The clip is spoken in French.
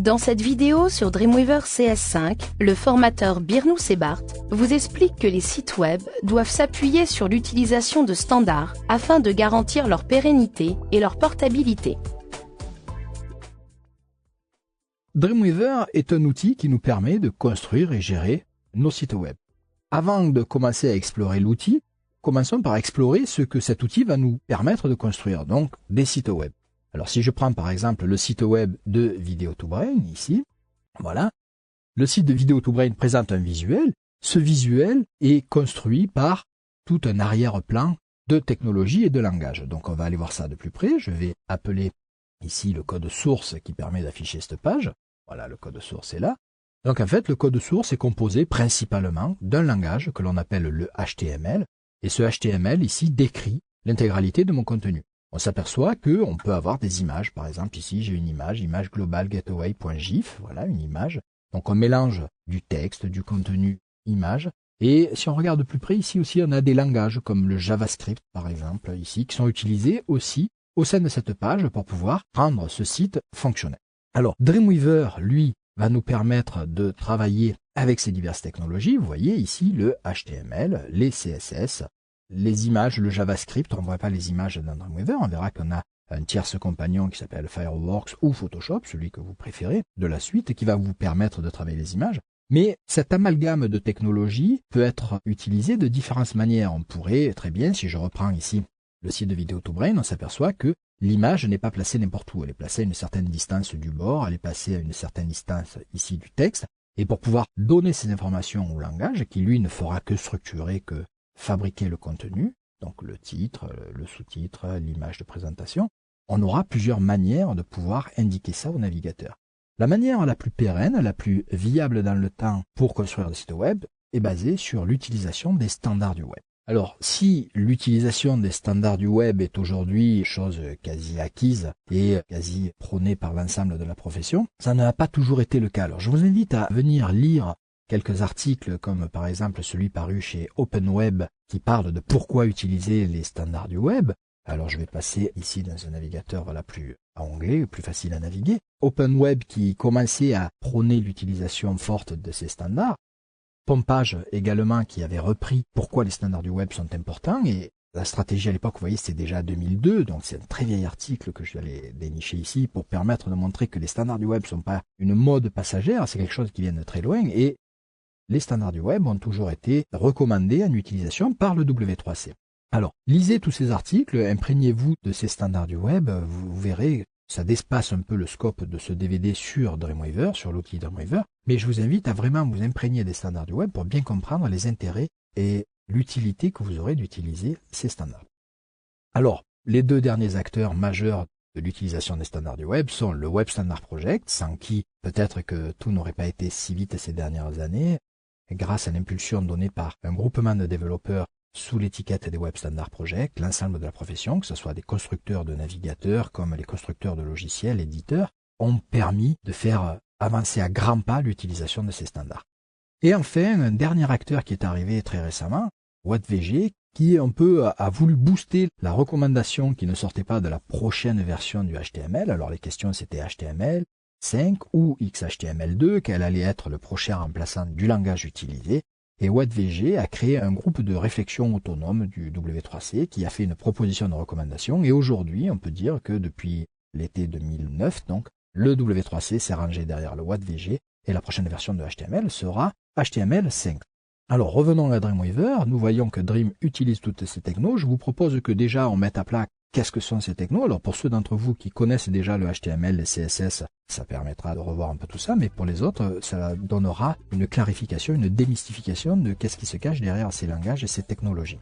Dans cette vidéo sur Dreamweaver CS5, le formateur Birnous Sebart vous explique que les sites web doivent s'appuyer sur l'utilisation de standards afin de garantir leur pérennité et leur portabilité. Dreamweaver est un outil qui nous permet de construire et gérer nos sites web. Avant de commencer à explorer l'outil, commençons par explorer ce que cet outil va nous permettre de construire, donc des sites web. Alors si je prends par exemple le site web de Video2Brain, ici, voilà, le site de Video2Brain présente un visuel. Ce visuel est construit par tout un arrière-plan de technologie et de langage. Donc on va aller voir ça de plus près. Je vais appeler ici le code source qui permet d'afficher cette page. Voilà, le code source est là. Donc en fait, le code source est composé principalement d'un langage que l'on appelle le HTML. Et ce HTML ici décrit l'intégralité de mon contenu. On s'aperçoit qu'on peut avoir des images. Par exemple, ici, j'ai une image global gateway.gif. Voilà, une image. Donc, on mélange du texte, du contenu, image. Et si on regarde de plus près, ici aussi, on a des langages comme le JavaScript, par exemple, ici, qui sont utilisés aussi au sein de cette page pour pouvoir rendre ce site fonctionnel. Alors, Dreamweaver, lui, va nous permettre de travailler avec ces diverses technologies. Vous voyez ici le HTML, les CSS, les images, le JavaScript. On ne voit pas les images dans Dreamweaver. On verra qu'on a un tierce compagnon qui s'appelle Fireworks ou Photoshop, celui que vous préférez, de la suite, qui va vous permettre de travailler les images. Mais cet amalgame de technologies peut être utilisé de différentes manières. On pourrait très bien, si je reprends ici le site de Video2Brain, on s'aperçoit que l'image n'est pas placée n'importe où. Elle est placée à une certaine distance du bord, elle est placée à une certaine distance ici du texte. Et pour pouvoir donner ces informations au langage, qui lui ne fera que structurer, que fabriquer le contenu, donc le titre, le sous-titre, l'image de présentation, on aura plusieurs manières de pouvoir indiquer ça au navigateur. La manière la plus pérenne, la plus viable dans le temps pour construire des sites web est basée sur l'utilisation des standards du web. Alors, si l'utilisation des standards du web est aujourd'hui chose quasi acquise et quasi prônée par l'ensemble de la profession, ça n'a pas toujours été le cas. Alors, je vous invite à venir lire quelques articles comme par exemple celui paru chez OpenWeb qui parle de pourquoi utiliser les standards du web. Alors, je vais passer ici dans un navigateur plus à onglet, plus facile à naviguer. OpenWeb qui commençait à prôner l'utilisation forte de ces standards. Pompage également qui avait repris pourquoi les standards du web sont importants et la stratégie à l'époque, vous voyez, c'est déjà 2002, donc c'est un très vieil article que je vais aller dénicher ici pour permettre de montrer que les standards du web ne sont pas une mode passagère, c'est quelque chose qui vient de très loin et les standards du web ont toujours été recommandés en utilisation par le W3C. Alors, lisez tous ces articles, imprégnez-vous de ces standards du web, vous verrez. Ça dépasse un peu le scope de ce DVD sur Dreamweaver, sur l'outil Dreamweaver, mais je vous invite à vraiment vous imprégner des standards du web pour bien comprendre les intérêts et l'utilité que vous aurez d'utiliser ces standards. Alors, les deux derniers acteurs majeurs de l'utilisation des standards du web sont le Web Standard Project, sans qui peut-être que tout n'aurait pas été si vite ces dernières années, grâce à l'impulsion donnée par un groupement de développeurs sous l'étiquette des Web Standard Project, l'ensemble de la profession, que ce soit des constructeurs de navigateurs comme les constructeurs de logiciels, éditeurs, ont permis de faire avancer à grands pas l'utilisation de ces standards. Et enfin, un dernier acteur qui est arrivé très récemment, WebVG, qui un peu a voulu booster la recommandation qui ne sortait pas de la prochaine version du HTML. Alors les questions c'était HTML5 ou XHTML2, quel allait être le prochain remplaçant du langage utilisé. Et WebVG a créé un groupe de réflexion autonome du W3C qui a fait une proposition de recommandation. Et aujourd'hui, on peut dire que depuis l'été 2009, donc, le W3C s'est rangé derrière le WebVG et la prochaine version de HTML sera HTML5. Alors, revenons à Dreamweaver. Nous voyons que Dream utilise toutes ces technos. Je vous propose que déjà on mette à plat qu'est-ce que sont ces technos. Alors, pour ceux d'entre vous qui connaissent déjà le HTML, les CSS, ça permettra de revoir un peu tout ça, mais pour les autres, ça donnera une clarification, une démystification de qu'est-ce qui se cache derrière ces langages et ces technologies.